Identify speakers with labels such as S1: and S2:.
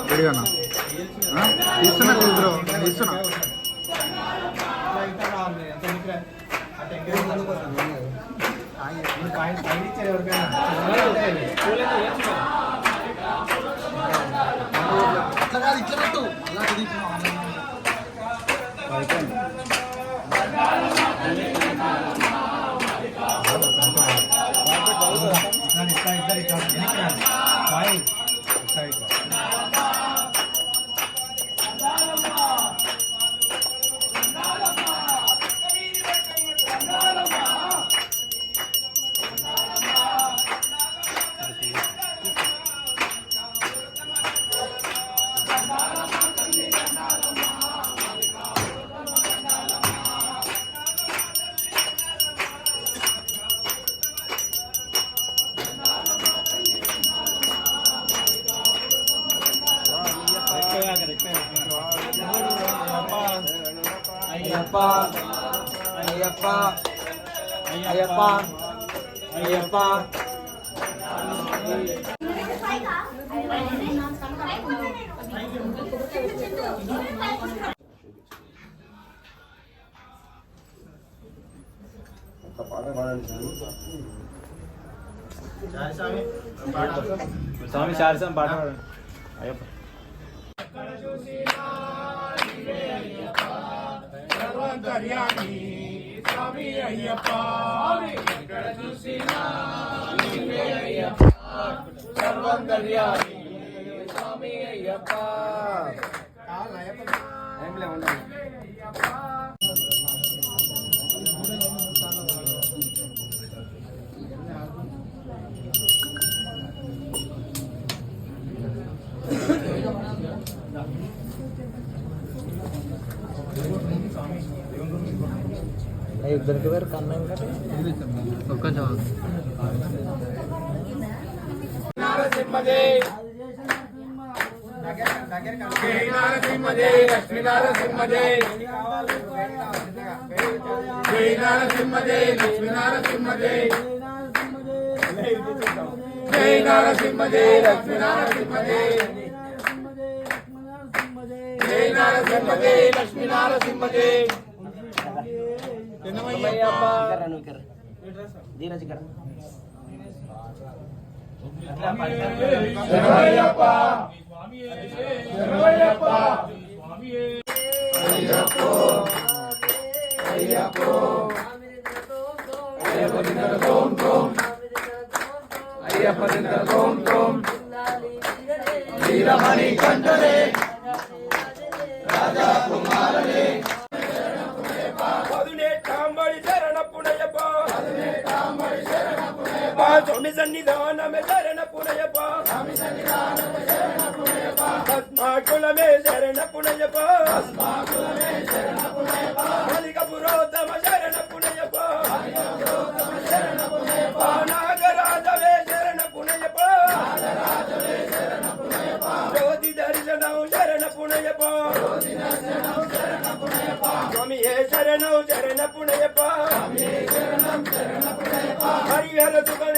S1: విడిగానా తీస్తున్నా బ్రో తీస్తున్నా ఇట్లా పెట్టు అయ్యప్ప అయ్యప్ప అయ్యప్ప స్వామి శారసం పాట అయ్యప్ప సర్వంతర్యామి స్వామి అయ్యప్ప సర్వంతర్యామి స్వామి అయ్యప్ప ఇద్దరికి వేరు కన్నా కొంచెం నరసింహజయ నరసింహజయ లక్ష్మీ నరసింహజయ జయ నరసింహజయ లక్ష్మీ నరసింహజయ జయ నరసింహజయ లక్ష్మీ నరసింహజయ జయ నరసింహజయ లక్ష్మీ నరసింహజయ ధీరజ్ గారు శరణయ్యప్ప శరణయ్యప్ప అయ్యప్ప అయ్యప్ప అయ్యప్ప దినర తోం తోం అయ్యప్ప దినర తోం తోం వీరమణి కంఠనే రాజా కుమారనే స్వామి సన్నిధానమే శరణ పునయప భస్మాకులమే శరణ పునయప బాలిక పురోత్తమ శరణ పునయప నాగరాజవే శరణ పునయప జ్యోతి దర్శనం శరణ పునయప స్వామి ఏ శరణం శరణ పునయప హరిహర సుగణ